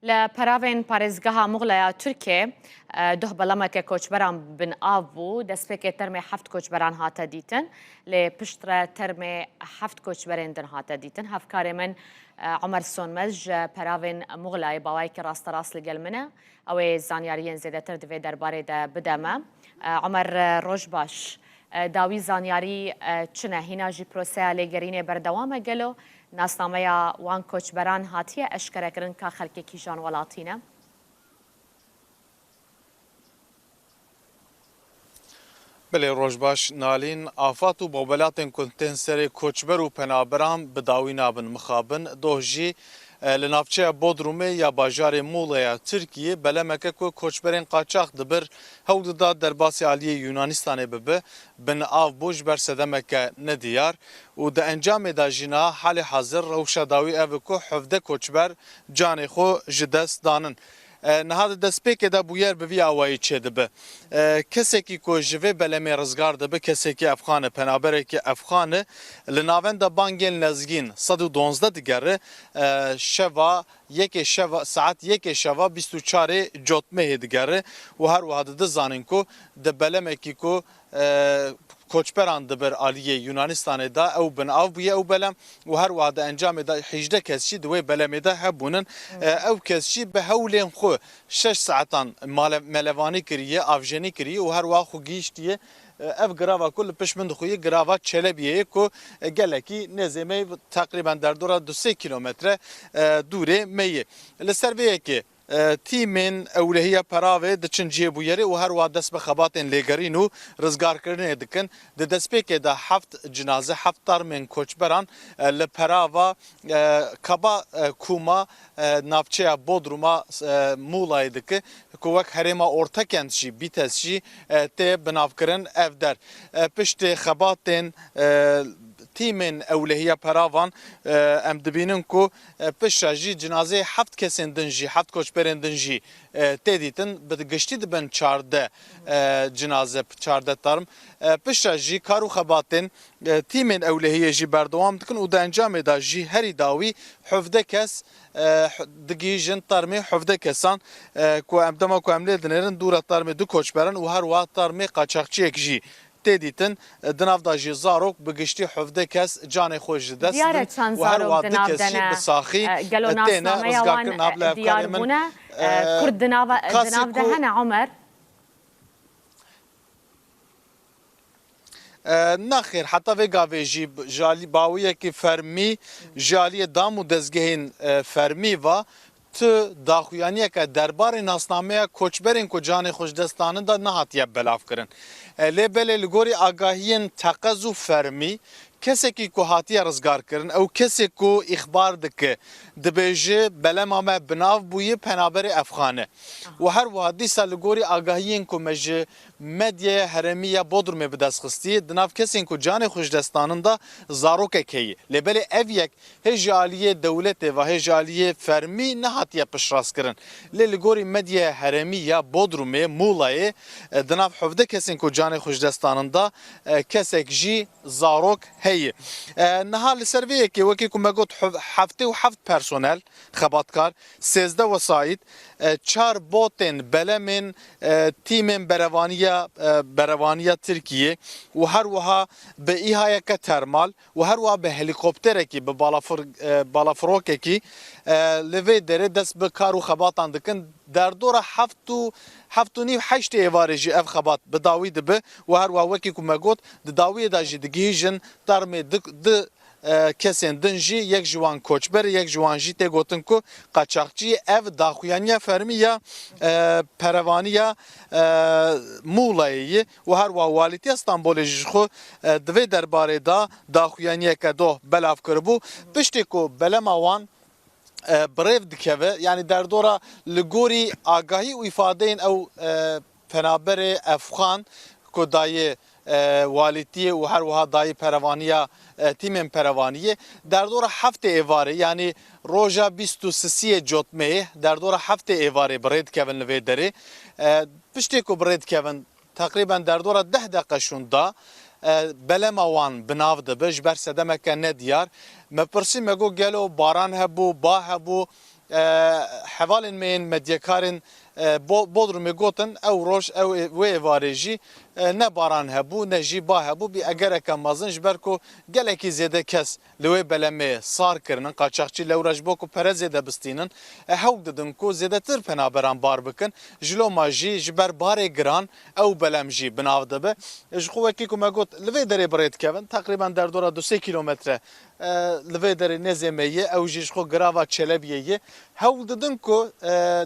لپراوین پارێزگەها مغڵەیە تورکێ دوه بەڵەمەکە کۆچبەران بن ئاو بوو دەستپێکێ تەرمێ هەفت کۆچبەران هاتە دیتن لێ پشترە تەرمێ هەفت کۆچبەرێن دن هاتە دیتن هەفکارێ من عمر سۆنمەژ پەراوین مغڵای باوایکی ڕاستەڕاست لەگەڵ منە ئەوێ زانیاریەن زێدەتر دەوێ دەربارەیدا بدەمە عمر ڕۆژ باش داوی زانیاری چنە هیناژی پرۆسەیە لێگەرینێ بەردەوامە گەلۆ ناسنامەیە وان کۆچبەران هاتیە ئەشکەرەکردن کا خەڵکێکی ژان وڵاتینە بله روش باش نالین آفات و بابلاتن کنتن سر کوچبر و پنابرام بداوی نابن مخابن دوجی لنافچه بودرومه یا باجار مولیا ترکیه بله مکه کو کوچبرین قاچاق دبر هود دا در باسی عالیه یونانستان ببه بن آف بوج بر سدمکه ندیار و د انجام دا جنا حال حاضر روشا داوی او کو حفده کوچبر جان خو جدست دانن نهاد دسپیک دا بویر به وی آوایی چه دبه کسی که کو جوه بلمی رزگار دبه کسی که افغانه پنابره که افغانه لناوند دا بانگل نزگین 112 دیگره شوا ساعت یک شوا 24 جوتمه دیگره و هر وحده ده زانین کو ده بلمه کی کو کوچبران دبر عالیه یونانستان دا او بن او بیا او بلم و هر وعده انجام دا 18 کسی دوی بلم دا هبونن او کسی به هولین خو 6 ساعتان ملوانی کریه افجنی کریه و هر واخو گیشتیه اف گراوا کل پشمند خوی گراوا چلبیه کو گلکی نزمه تقریبا در دورا 2 کیلومتر دوره میه لسرویه که تیمین اولهیه پراوه دچن جیبویری و هر واد دست به خباتین لگرین و رزگار کردن دکن د دست پیک ده هفت جنازه هفت تر من کوچبران لپراوا کبا کوما نافچه بودروما مولای دکه کوک هرما ارتکندشی بیتشی ته بنافکرن افدر پشت خباتین تیمین اولهیه پراوان ام دبینن کو پشاجی جنازه هفت کسین دنجی هفت کوچبرین دنجی تدیتن بدگشتی دبن 14 جنازه 14 ترم پشاجی کارو خباتن تیمین اولهیه جی بردوام دکن و د انجام دا جی هری داوی حفده کس دگیجن ترمی حفده کسان کو ام دما کو ام لدنرن دور ترمی دو کوچبرن و هر وقت ترمی قاچاقچی یکجی تدیتن دناف داجی زاروک بگشتی حفده کس جان خوش دست و هر وقت کسی بساخی تینا رزگار کن نابل افکار من کرد دناف ده هنه عمر نخیر حتی وگاوی جی جالی باویه که فرمی جالی دام و دزگهین فرمی و تو داخویانیه که دربار ناسنامه کوچبرین کو جان خوش دستانه دا نهاتیه بلاف کرن لبله لگوری آگاهین تقض و فرمی کسی که کو هاتیه رزگار کرن او کسی کو اخبار دکه دبیجه بله مامه بناو بویه پنابر افغانه و هر وادی سالگوری آگاهین کو مجه مدیه هرمیه بودرمه بدست خستی دناف کسی کو جان خوش دستاننده زاروکه کی لبله اویک هجالیه دولت و هجالیه فرمی نهاتیه پشراس کرن لگوری مدیه هرمیه بودرمه مولای دناف حفده کسی کو جان خوش دستاننده کسی جی زاروک هی نهال سرویه که وکی کو مگوت هفته و هفت پرسونل خباتکار 13 وسایط 4 بوتن بلمن تیمن بروانیا ترکیه و هر وها به ایهای که ترمال و هر وها به هلیکوپتر کی به بالافروک کی لوی دره دست به کارو خباتان دکن در دور هفت و نیم 8 ایوارجی اف خبات بداوی دبه و هر وها وکی کو مگوت داوی داجی دگیجن ترمه د کسین دنجی یک جوان کوچبر یک جوان جی ته گوتن کو قاچاقچی اف داخویانیا فرمیه پروانیا مولایی و هر والیتی استانبول جخو دوی درباره دا داخویانیا که دو بلاف کربو پشتی کو بلماوان بریف دکوه یعنی در دورا لگوری آگاهی و ifade او پنابر افغان کو دای والیتی و هر وها دای پروانیا تیم پروانیه در دور هفته ایواره یعنی روزا 23 جوتمه در دور هفته ایواره برید کون نوی داره پشتی کو برید کون تقریبا در دور 10 دقیقه شوندا بلموان بناو دبه جبر سدمک ندیار مپرسی مگو گلو باران هبو با هبو hevalên me yên medyekarên Bodrumê gotin ew roj wê êvarê jî ne baran hebû ne jî ba hebû bî egereke mezin ji ber ku gelekî zêde kes li wê belemê sar kirinin qaçaxçî lewra ji bo ku perezê de bistînin hewk didin ku zêdetir penaberan bar bikin ji loma jî ji ber barê giran ew belem jî binav dibe ji xwe wekî ku me got li vê derê birê dikevin teqrîben derdora 2-3 kilometre li vê derê nêzê me ye ew jî ji xwe girava Çelebiyê ye hewk didin ku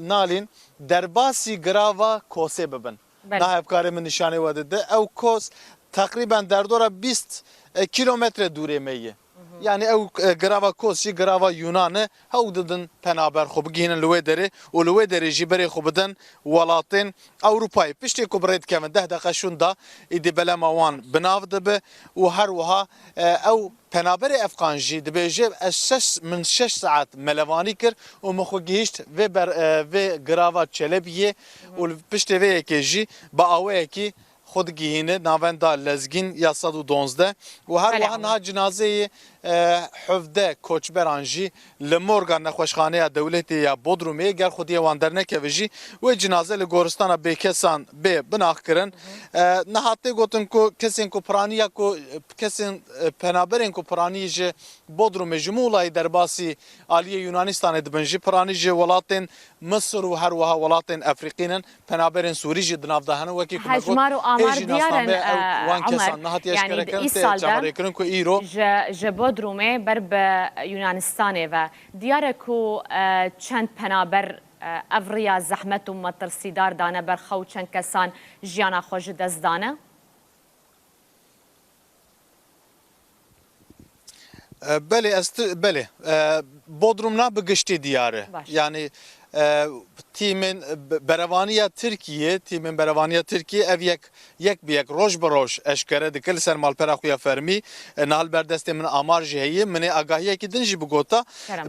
nalîn derbasî girava kosê bibin. Nahevkarê min nîşanê we dide ew kos teqrîben derdora 20 kilometre dûrê me ye. Yani ew girava kos jî girava Yunan e hewk didin penaber xwe bigihînin li wê derê û li wê derê jî berê xwe bidin welatên Ewropayê. Piştî ku birê dikevin 10 deqe şûn da êdî belema wan binav dibe û her wiha ew penaberê Efqan jî dibêje ez min 6 saet melevanî kir û min xwe gihîşt vê girava Çelebiyê û piştê vê yekê jî bi awayekî xwe digihîne navenda Lezgîn ya 112 û her wiha niha cinazeyê hevde koçberan jî li morga nexweşxaneya dewletê ya Bodrumê ger xwediyê wan dernekeve jî wê cinaze li goristana bêkesan bê binax kirin niha tê gotin ku kesên ku piraniya ku kesên penaberên ku piranî ji Bodrumê ji Muğlayê derbasî aliyê Yunanistanê dibin jî piranî ji welatên Misir û her wiha welatên Efrîqînin penaberên Sûrî jî di nav de hene wekî ku me got amar diyaran wan kesan nehatiye eşkerekirin tê çavarêkirin ku îro ji Bodrumê ber bi Yunanistanê ve diyar ku çend penaber ev riya zehmet û metirsîdar dane berxew çend kesan jiyana xwe ji dest dane? Belê Bodrumna bi giştî diyar e yani tîmên berevaniya Tirkiye ev yek bi yek roj bi roj eşkere dike li ser malpera xwe ya fermî nihal berdestê min amar jî heye min ê agahiyekî din jî bigota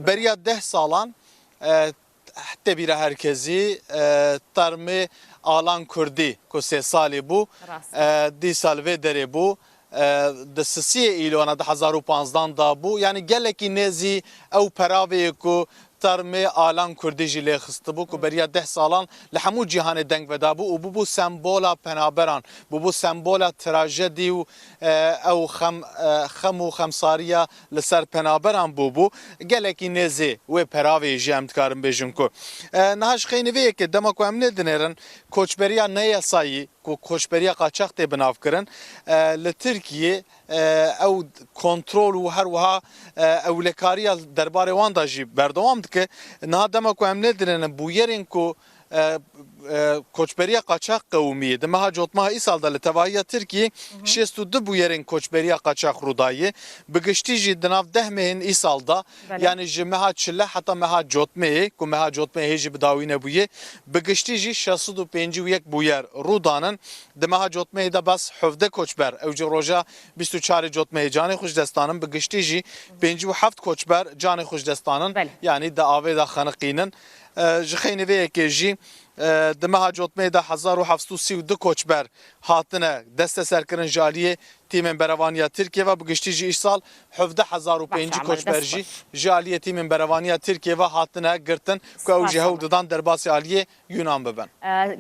beriya 10 salan hette bîra herkezî termê alan Kurdî ku 3 salê bû dîsal vê derê bû di sisiyê îlona 2015 da bû yani gelekî nêzî ew peravê ku termê alan Kurdî jî lê xistibû ku beriya 10 salan li hemû cîhanê deng veda bû û bûbû sembola penaberan bûbû sembola trajedî û ew xem û xemsariya li ser penaberan bûbû gelekî nêzê wê peravê jî em dikarin bêjin ku niha ji xênî vê yekê dema ku em nedinêrin koçberiya neyasayî ku koçberiya qaçax tê binav kirin li Tirkiye ew kontrol û her wiha ewlekariya derbarê wan da jî berdewam dike niha dema ku em nedinêrin bûyerên ku koçberiya qaçax qewmî di meha cotmeha îsal da li tevahiya Tirkiye 62 bûyerên koçberiya qaçax Rûdayê bi giştî jî di nav 10 mehên îsal da yani ji meha çile heta meha cotmeyê ku meha cotmeyê jî bi dawî nebûye bi giştî jî 651 bûyer Rûdanin di meha cotmeyê de bes hevde koçber ew ji roja 24 cotmeyê canê xwe ji destanin bi giştî jî 57 koçber canê xwe ji destanin yani di avê de xeniqînin ji xênî vê yekê jî di meha cotmeyê de 1732 koçber hatine desteserkirin ji aliyê tîmên berevaniya Tirkiye ve bi giştî jî îsal 17,005 koçber jî ji aliyê tîmên berevaniya Tirkiye ve hatine girtin ku ew jî hewl didan derbasî aliyê Yunan bibin.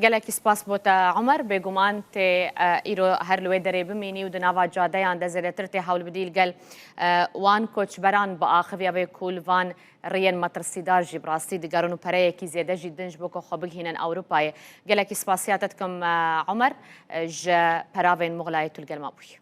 Gelekî spas bota Umer bêguman tê îro her li wê derê bimînî û di nava cadeyan de zêdetir tê hewl bidîl gel wan koçberan bi axiviya vê kulvan riyên metirsîdar jî bi rastî digerin û pereyekî zêde jî din ji bo ku xwe bigihînin Ewropayê. Gelekî spasiya te dikim Umer ji peravên Muğlayê tu li gel me bûyî.